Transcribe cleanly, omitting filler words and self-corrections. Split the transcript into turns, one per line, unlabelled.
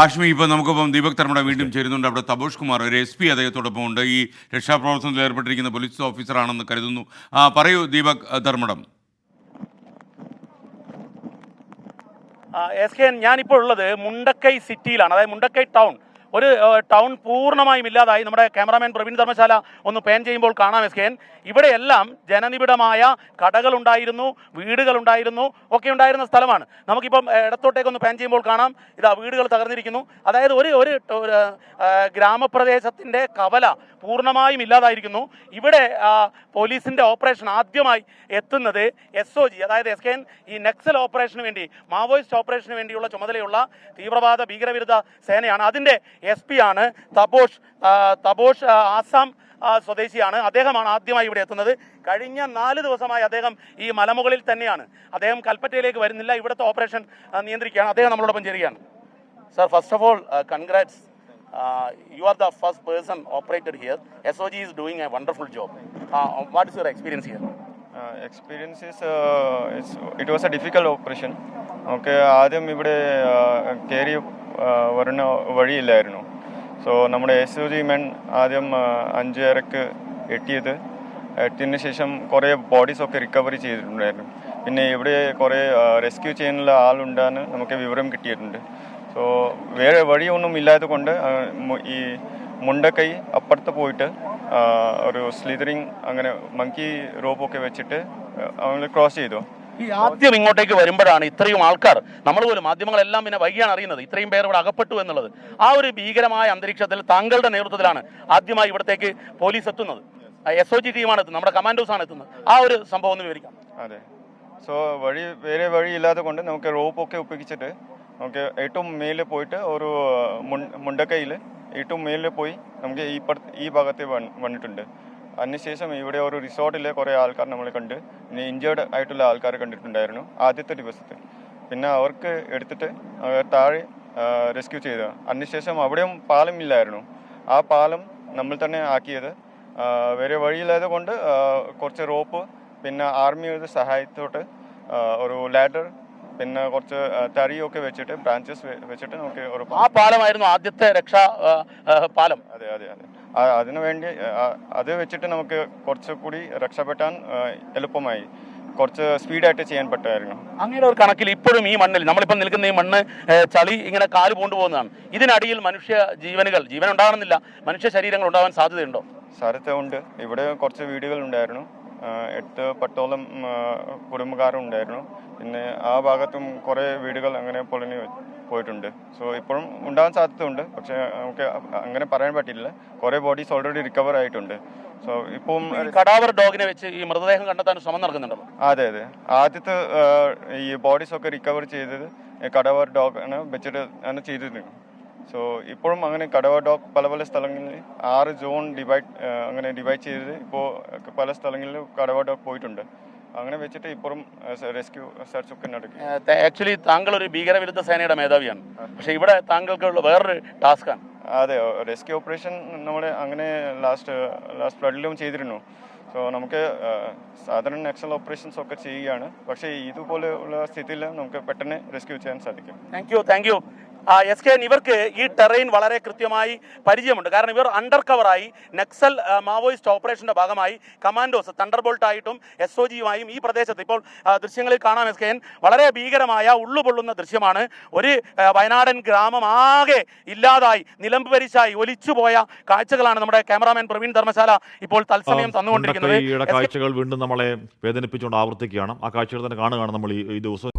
ആഷ്മി, ഇപ്പോൾ നമുക്കിപ്പം ദീപക് തർമ്മട വീണ്ടും ചേരുന്നുണ്ട്. അവിടെ തപോഷ് കുമാർ, ഒരു SP അദ്ദേഹത്തോടൊപ്പം ഉണ്ട്. ഈ രക്ഷാപ്രവർത്തനത്തിൽ ഏർപ്പെട്ടിരിക്കുന്ന പോലീസ് ഓഫീസറാണെന്ന് കരുതുന്നു. പറയൂ ദീപക് ധർമ്മടം.
SKN ഞാനിപ്പോൾ ഉള്ളത് മുണ്ടക്കൈ സിറ്റിയിലാണ്, അതായത് മുണ്ടക്കൈ ടൗൺ. ഒരു ടൗൺ പൂർണ്ണമായും ഇല്ലാതായി. നമ്മുടെ ക്യാമറാമാൻ പ്രവീൺ ധർമ്മശാല ഒന്ന് പാൻ ചെയ്യുമ്പോൾ കാണാം SKN. ഇവിടെയെല്ലാം ജനനിബിഡമായ കടകളുണ്ടായിരുന്നു, വീടുകളുണ്ടായിരുന്നു, ഒക്കെ ഉണ്ടായിരുന്ന സ്ഥലമാണ്. നമുക്കിപ്പം ഇടത്തോട്ടേക്കൊന്ന് പാൻ ചെയ്യുമ്പോൾ കാണാം, ഇതാ വീടുകൾ തകർന്നിരിക്കുന്നു. അതായത് ഒരു ഗ്രാമപ്രദേശത്തിൻ്റെ കവല പൂർണ്ണമായും ഇല്ലാതായിരിക്കുന്നു. ഇവിടെ പോലീസിൻ്റെ ഓപ്പറേഷൻ ആദ്യമായി എത്തുന്നത് SOG, അതായത് SKN, ഈ നക്സൽ ഓപ്പറേഷന് വേണ്ടി, മാവോയിസ്റ്റ് ഓപ്പറേഷന് വേണ്ടിയുള്ള ചുമതലയുള്ള തീവ്രവാദ ഭീകരവിരുദ്ധ സേനയാണ്. അതിൻ്റെ SP ആണ് തപോഷ്. ആസാം സ്വദേശിയാണ്. അദ്ദേഹമാണ് ആദ്യമായി ഇവിടെ എത്തുന്നത്. കഴിഞ്ഞ 4 ദിവസമായി അദ്ദേഹം ഈ മലമുകളിൽ തന്നെയാണ്. അദ്ദേഹം കൽപ്പറ്റയിലേക്ക് വരുന്നില്ല, ഇവിടുത്തെ ഓപ്പറേഷൻ നിയന്ത്രിക്കുകയാണ്. അദ്ദേഹം നമ്മളോടൊപ്പം ചേരുകയാണ്. Sir, first of all congrats. You are the first person operated here. SOG is doing a wonderful job. What is your experience here?
Experience is it was a difficult operation. Okay, ആദ്യം ഇവിടെ കയറി വരുന്ന വഴിയില്ലായിരുന്നു. So നമ്മുടെ SOG men ആദ്യം 5:30 എത്തിയതിന് ശേഷം കുറേ ബോഡീസൊക്കെ recovery ചെയ്തിട്ടുണ്ടായിരുന്നു. പിന്നെ ഇവിടെ കുറേ റെസ്ക്യൂ ചെയ്യാനുള്ള ആളുണ്ടാന്ന് നമുക്ക് വിവരം കിട്ടിയിട്ടുണ്ട്. സോ വേറെ വഴിയൊന്നും ഇല്ലാത്തത് കൊണ്ട് ഈ മുണ്ടക്കൈ അപ്പുറത്ത് പോയിട്ട് ഒരു സ്ലിതറിങ് അങ്ങനെ മങ്കി റോപ്പൊക്കെ വെച്ചിട്ട് അവർ ക്രോസ് ചെയ്തു.
ഈ ആദ്യം ഇങ്ങോട്ടേക്ക് വരുമ്പോഴാണ് ഇത്രയും ആൾക്കാർ, നമ്മൾ പോലും മാധ്യമങ്ങളെല്ലാം പിന്നെ വൈകിയാണ് അറിയുന്നത്, ഇത്രയും പേർ ഇവിടെ അകപ്പെട്ടു എന്നുള്ളത്. ആ ഒരു ഭീകരമായ അന്തരീക്ഷത്തിൽ താങ്കളുടെ നേതൃത്വത്തിലാണ് ആദ്യമായി ഇവിടത്തേക്ക് പോലീസ് എത്തുന്നത്. SOG ടീമാണ് എത്തുന്നത്, നമ്മുടെ കമാൻഡോസ് ആണ് എത്തുന്നത്. ആ ഒരു സംഭവം ഒന്ന് വിവരിക്കാം.
അതെ, സോ വേറെ വഴി ഇല്ലാതെ കൊണ്ട് നമുക്ക് റോപ്പൊക്കെ ഉപയോഗിച്ചിട്ട് നമുക്ക് ഏറ്റവും മേലെ പോയിട്ട് ഒരു മുണ്ടക്കൈയിൽ ഏറ്റവും മേലെ പോയി നമുക്ക് ഈ ഭാഗത്ത് വന്നിട്ടുണ്ട്. അതിനുശേഷം ഇവിടെ ഒരു റിസോർട്ടിൽ കുറേ ആൾക്കാർ നമ്മൾ കണ്ട്, പിന്നെ ഇഞ്ചേർഡ് ആയിട്ടുള്ള ആൾക്കാർ കണ്ടിട്ടുണ്ടായിരുന്നു ആദ്യത്തെ ദിവസത്തിൽ. പിന്നെ അവർക്ക് എടുത്തിട്ട് താഴെ റെസ്ക്യൂ ചെയ്തു. അതിനുശേഷം അവിടെയും പാലം ഇല്ലായിരുന്നു. ആ പാലം നമ്മൾ തന്നെ ആക്കിയത്. വേറെ വഴിയില്ലാതെ കൊണ്ട് കുറച്ച് റോപ്പ്, പിന്നെ ആർമിയുടെ സഹായത്തോട്ട് ഒരു ലാഡർ, പിന്നെ കുറച്ച് തറിയൊക്കെ വെച്ചിട്ട് ബ്രാഞ്ചസ് വെച്ചിട്ട് നമുക്ക് ഒരു
ആ പാലമായിരുന്നു ആദ്യത്തെ രക്ഷാ പാലം.
അതെ അതെ അതെ അതിനു വേണ്ടി അത് വെച്ചിട്ട് നമുക്ക് കുറച്ചുകൂടി രക്ഷപ്പെട്ടാൻ എളുപ്പമായി, കുറച്ച് സ്പീഡായിട്ട് ചെയ്യാൻ പറ്റുമായിരുന്നു.
അങ്ങനെ ഒരു കണക്കിൽ ഇപ്പോഴും ഈ മണ്ണിൽ നമ്മളിപ്പം നിൽക്കുന്ന ഈ മണ്ണ് ചളി ഇങ്ങനെ കാല് കൊണ്ടുപോകുന്നതാണ്. ഇതിനടിയിൽ മനുഷ്യ ജീവൻ ഉണ്ടാകണമെന്നില്ല, മനുഷ്യ ശരീരങ്ങൾ ഉണ്ടാവാൻ സാധ്യതയുണ്ടോ?
സാധ്യതയുണ്ട്. ഇവിടെ കുറച്ച് വീടുകൾ ഉണ്ടായിരുന്നു, 8-10ഓളം കുടുംബക്കാരുണ്ടായിരുന്നു. പിന്നെ ആ ഭാഗത്തും കുറേ വീടുകൾ അങ്ങനെ പൊളിഞ്ഞ് പോയിട്ടുണ്ട്. സോ ഇപ്പോഴും ഉണ്ടാകാൻ സാധ്യതയുണ്ട്, പക്ഷേ നമുക്ക് അങ്ങനെ പറയാൻ പറ്റില്ല. കുറേ ബോഡീസ് ഓൾറെഡി റിക്കവർ ആയിട്ടുണ്ട്. സോ ഇപ്പം
കടാവർ ഡോഗിനെ വെച്ച് ഈ മൃതദേഹം കണ്ടെത്താൻ ശ്രമം നടക്കുന്നുണ്ടല്ലോ.
അതെ അതെ, ആദ്യത്തെ ഈ ബോഡീസൊക്കെ റിക്കവർ ചെയ്തത് കടാവർ ഡോഗാണ് വെച്ചിട്ട് ആണ് ചെയ്തിരുന്നത്. സോ ഇപ്പോഴും അങ്ങനെ കടാവർ ഡോഗ് പല സ്ഥലങ്ങളിൽ 6 സോൺ അങ്ങനെ ഡിവൈഡ് ചെയ്ത് ഇപ്പോൾ പല സ്ഥലങ്ങളിലും കടാവർ ഡോഗ് പോയിട്ടുണ്ട്. അങ്ങനെ വെച്ചിട്ട് ഇപ്പോഴും റെസ്ക്യൂ സെർച്ച് ഒക്കെ നടക്കും.
ആക്ച്വലി താങ്കൾ ഒരു ഭീകരവിരുദ്ധ സേനയുടെ മേധാവിയാണ്, പക്ഷേ ഇവിടെ താങ്കൾക്കുള്ള വേറൊരു ടാസ്ക്കാണ്.
അതെ, റെസ്ക്യൂ ഓപ്പറേഷൻ നമ്മൾ അങ്ങനെ ലാസ്റ്റ് ഫ്ലഡിലും ചെയ്തിരുന്നു. സോ നമുക്ക് സാധാരണ നക്സൽ ഓപ്പറേഷൻസ് ഒക്കെ ചെയ്യുകയാണ്, പക്ഷേ ഇതുപോലെയുള്ള സ്ഥിതിയിൽ നമുക്ക് പെട്ടെന്ന് റെസ്ക്യൂ ചെയ്യാൻ സാധിക്കും.
Thank you. SKN, ഇവർക്ക് ഈ ടെറൈൻ വളരെ കൃത്യമായി പരിചയമുണ്ട്. കാരണം ഇവർ അണ്ടർ കവറായി നക്സൽ മാവോയിസ്റ്റ് ഓപ്പറേഷൻ്റെ ഭാഗമായി കമാൻഡോസ് തണ്ടർബോൾട്ടായിട്ടും SOGയുമായും ഈ പ്രദേശത്ത് ഇപ്പോൾ ദൃശ്യങ്ങളിൽ കാണാം. SKN, വളരെ ഭീകരമായ ഉള്ളുപൊള്ളുന്ന ദൃശ്യമാണ്. ഒരു വയനാടൻ ഗ്രാമം ആകെ ഇല്ലാതായി നിലംപരിശായി ഒലിച്ചുപോയ കാഴ്ചകളാണ് നമ്മുടെ ക്യാമറാമാൻ പ്രവീൺ ധർമ്മശാല ഇപ്പോൾ തത്സമയം തന്നുകൊണ്ടിരിക്കുന്നത്.
കാഴ്ചകൾ വീണ്ടും നമ്മളെ വേദനിപ്പിച്ചുകൊണ്ട് ആവർത്തിക്കുകയാണ്. ആ കാഴ്ചകൾ തന്നെ കാണുകയാണ് നമ്മൾ ഈ ദിവസം.